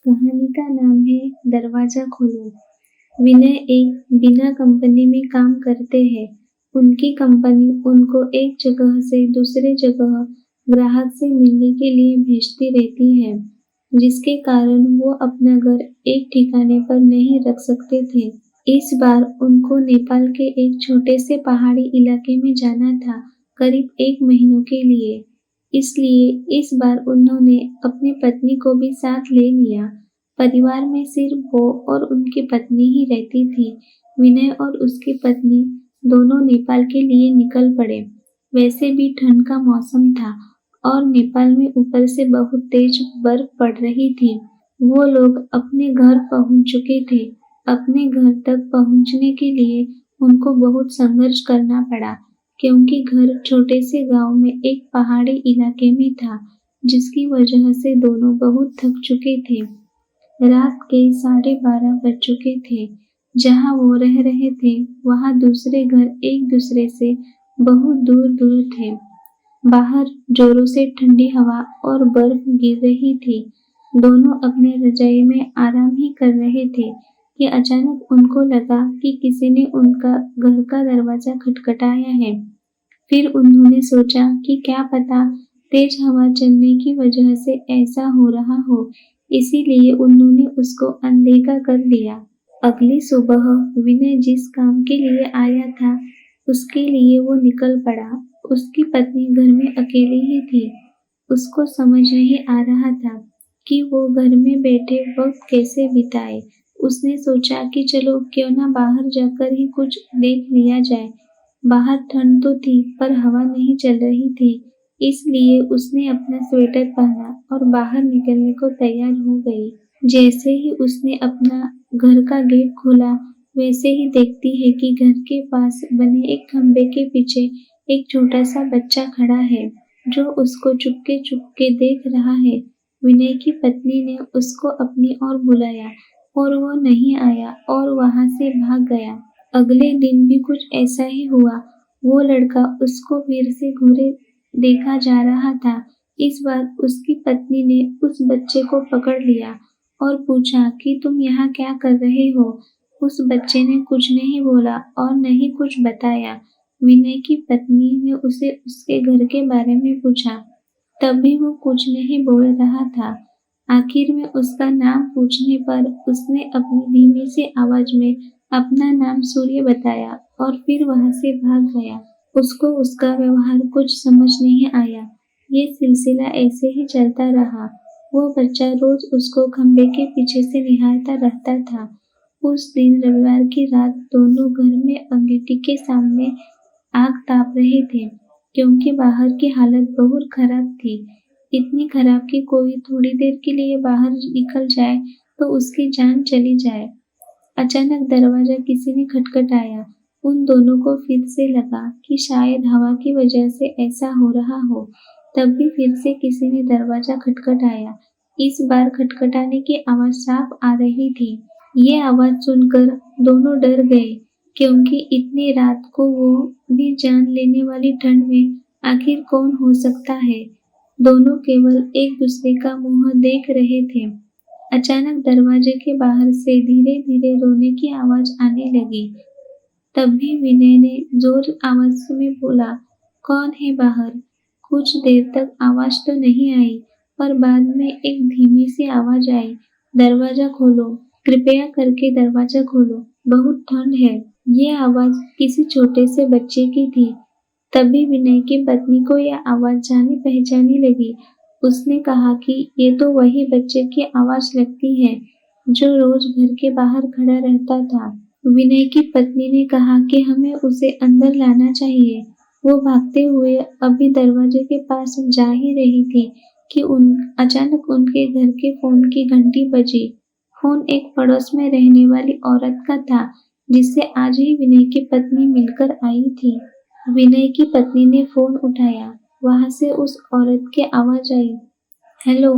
कहानी का नाम है दरवाजा खोलो। विनय एक बीमा कंपनी में काम करते हैं। उनकी कंपनी उनको एक जगह से दूसरे जगह ग्राहक से मिलने के लिए भेजती रहती है, जिसके कारण वो अपना घर एक ठिकाने पर नहीं रख सकते थे। इस बार उनको नेपाल के एक छोटे से पहाड़ी इलाके में जाना था, करीब 1 महीनों के लिए। इसलिए इस बार उन्होंने अपनी पत्नी को भी साथ ले लिया। परिवार में सिर्फ वो और उनकी पत्नी ही रहती थी। विनय और उसकी पत्नी दोनों नेपाल के लिए निकल पड़े। वैसे भी ठंड का मौसम था और नेपाल में ऊपर से बहुत तेज बर्फ पड़ रही थी। वो लोग अपने घर पहुंच चुके थे। अपने घर तक पहुंचने के लिए उनको बहुत संघर्ष करना पड़ा, क्योंकि घर छोटे से गांव में एक पहाड़ी इलाके में था, जिसकी वजह से दोनों बहुत थक चुके थे। रात के 12:30 बज चुके थे। जहां वो रह रहे थे, वहां दूसरे घर एक दूसरे से बहुत दूर दूर थे। बाहर जोरों से ठंडी हवा और बर्फ गिर रही थी। दोनों अपने रजाई में आराम ही कर रहे थे कि अचानक उनको लगा कि किसी ने उनका घर का दरवाजा खटखटाया है। फिर उन्होंने सोचा कि क्या पता तेज हवा चलने की वजह से ऐसा हो रहा हो, इसीलिए उन्होंने उसको अनदेखा कर दिया। अगली सुबह विनय जिस काम के लिए आया था, उसके लिए वो निकल पड़ा। उसकी पत्नी घर में अकेली ही थी। उसको समझ नहीं आ रहा था कि वो घर में बैठे वक्त कैसे बिताए। उसने सोचा कि चलो क्यों ना बाहर जाकर ही कुछ देख लिया जाए। बाहर ठंड तो थी पर हवा नहीं चल रही थी, इसलिए उसने अपना स्वेटर पहना और बाहर निकलने को तैयार हो गई। जैसे ही उसने अपना घर का गेट खोला, वैसे ही देखती है कि घर के पास बने एक खंबे के पीछे एक छोटा सा बच्चा खड़ा है, जो उसको चुपके चुपके देख रहा है। विनय की पत्नी ने उसको अपनी ओर बुलाया और वो नहीं आया और वहां से भाग गया। अगले दिन भी कुछ ऐसा ही हुआ। वो लड़का उसको फिर से घूरे देखा जा रहा था। इस बार उसकी पत्नी ने उस बच्चे को पकड़ लिया और पूछा कि तुम यहाँ क्या कर रहे हो। उस बच्चे ने कुछ नहीं बोला और नहीं कुछ बताया। विनय की पत्नी ने उसे उसके घर के बारे में पूछा, तब भी वो कुछ नहीं बोल रहा था। आखिर में उसका नाम पूछने पर उसने अपनी धीमी सी आवाज में अपना नाम सूर्य बताया और फिर वहां से भाग गया। उसको उसका व्यवहार कुछ समझ नहीं आया। ये सिलसिला ऐसे ही चलता रहा। वो बच्चा रोज उसको खंबे के पीछे से निहारता रहता था। उस दिन रविवार की रात दोनों घर में अंगीठी के सामने आग ताप रहे थे, क्योंकि बाहर की हालत बहुत खराब थी। इतनी खराब कि कोई थोड़ी देर के लिए बाहर निकल जाए तो उसकी जान चली जाए। अचानक दरवाजा किसी ने खटखटाया। उन दोनों को फिर से लगा कि शायद हवा की वजह से ऐसा हो रहा हो। तब भी फिर से किसी ने दरवाजा खटखटाया। इस बार खटखटाने की आवाज साफ आ रही थी। ये आवाज सुनकर दोनों डर गए, क्योंकि इतनी रात को वो भी जान लेने वाली ठंड में आखिर कौन हो सकता है। दोनों केवल एक दूसरे का मुंह देख रहे थे। अचानक दरवाजे के बाहर से धीरे धीरे रोने की आवाज आने लगी। तब भी विनय ने जोर आवाज में बोला, कौन है बाहर? कुछ देर तक आवाज तो नहीं आई, पर बाद में एक धीमी सी आवाज आई, दरवाजा खोलो, कृपया करके दरवाजा खोलो, बहुत ठंड है। ये आवाज किसी छोटे से बच्चे की थी। तभी विनय की पत्नी को यह आवाज जानी पहचानी लगी। उसने कहा कि ये तो वही बच्चे की आवाज लगती है, जो रोज घर के बाहर खड़ा रहता था। विनय की पत्नी ने कहा कि हमें उसे अंदर लाना चाहिए। वो भागते हुए अभी दरवाजे के पास जा ही रही थी कि अचानक उनके घर के फोन की घंटी बजी। फोन एक पड़ोस में रहने वाली औरत का था, जिससे आज ही विनय की पत्नी मिलकर आई थी। विनय की पत्नी ने फोन उठाया। वहां से उस औरत की आवाज आई, हेलो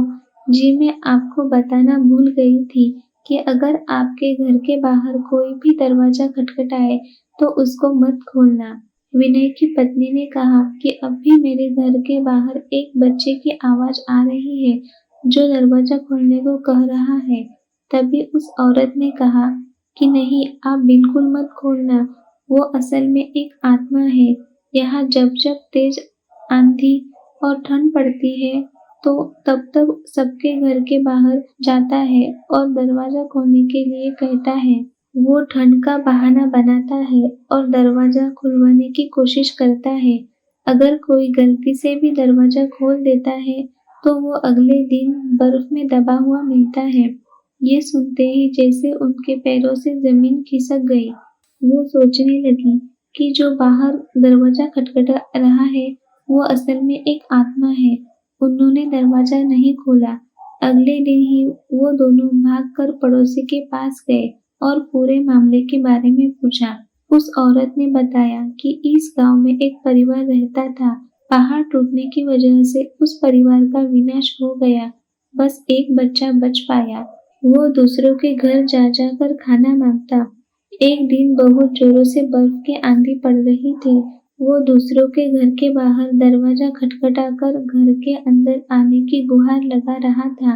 जी, मैं आपको बताना भूल गई थी कि अगर आपके घर के बाहर कोई भी दरवाजा खटखटाए तो उसको मत खोलना। विनय की पत्नी ने कहा कि अब भी मेरे घर के बाहर एक बच्चे की आवाज आ रही है जो दरवाजा खोलने को कह रहा है। तभी उस औरत ने कहा कि नहीं, आप बिल्कुल मत खोलना, वो असल में एक आत्मा है। यहाँ जब जब तेज आंधी और ठंड पड़ती है तो तब तब सबके घर के बाहर जाता है और दरवाजा खोलने के लिए कहता है। वो ठंड का बहाना बनाता है और दरवाजा खुलवाने की कोशिश करता है। अगर कोई गलती से भी दरवाजा खोल देता है तो वो अगले दिन बर्फ में दबा हुआ मिलता है। ये सुनते ही जैसे उनके पैरों से जमीन खिसक गई। वो सोचने लगी कि जो बाहर दरवाजा खटखटा रहा है वो असल में एक आत्मा है। उन्होंने दरवाजा नहीं खोला। अगले दिन ही वो दोनों भागकर पड़ोसी के पास गए और पूरे मामले के बारे में पूछा। उस औरत ने बताया कि इस गांव में एक परिवार रहता था। पहाड़ टूटने की वजह से उस परिवार का विनाश हो गया। बस एक बच्चा बच पाया। वो दूसरों के घर जा जाकर खाना मांगता। एक दिन बहुत जोरों से बर्फ की आंधी पड़ रही थी। वो दूसरों के घर के बाहर दरवाजा खटखटाकर घर के अंदर आने की गुहार लगा रहा था,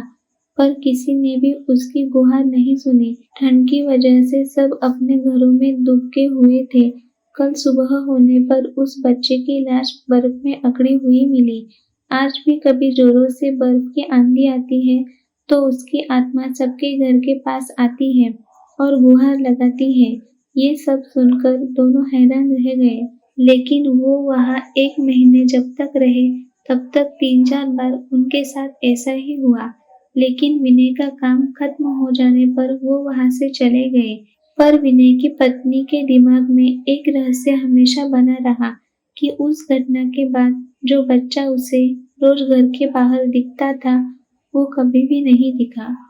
पर किसी ने भी उसकी गुहार नहीं सुनी। ठंड की वजह से सब अपने घरों में दुबके हुए थे। कल सुबह होने पर उस बच्चे की लाश बर्फ में अकड़ी हुई मिली। आज भी कभी जोरों से बर्फ की आंधी आती है तो उसकी आत्मा सबके घर के पास आती है और गुहार लगाती है। ये सब सुनकर दोनों हैरान रह गए। लेकिन वो वहाँ 1 महीने जब तक रहे तब तक 3-4 बार उनके साथ ऐसा ही हुआ। लेकिन विनय का काम खत्म हो जाने पर वो वहाँ से चले गए। पर विनय की पत्नी के दिमाग में एक रहस्य हमेशा बना रहा कि उस घटना के बाद जो बच्चा उसे रोज घर के बाहर दिखता था वो कभी भी नहीं दिखा।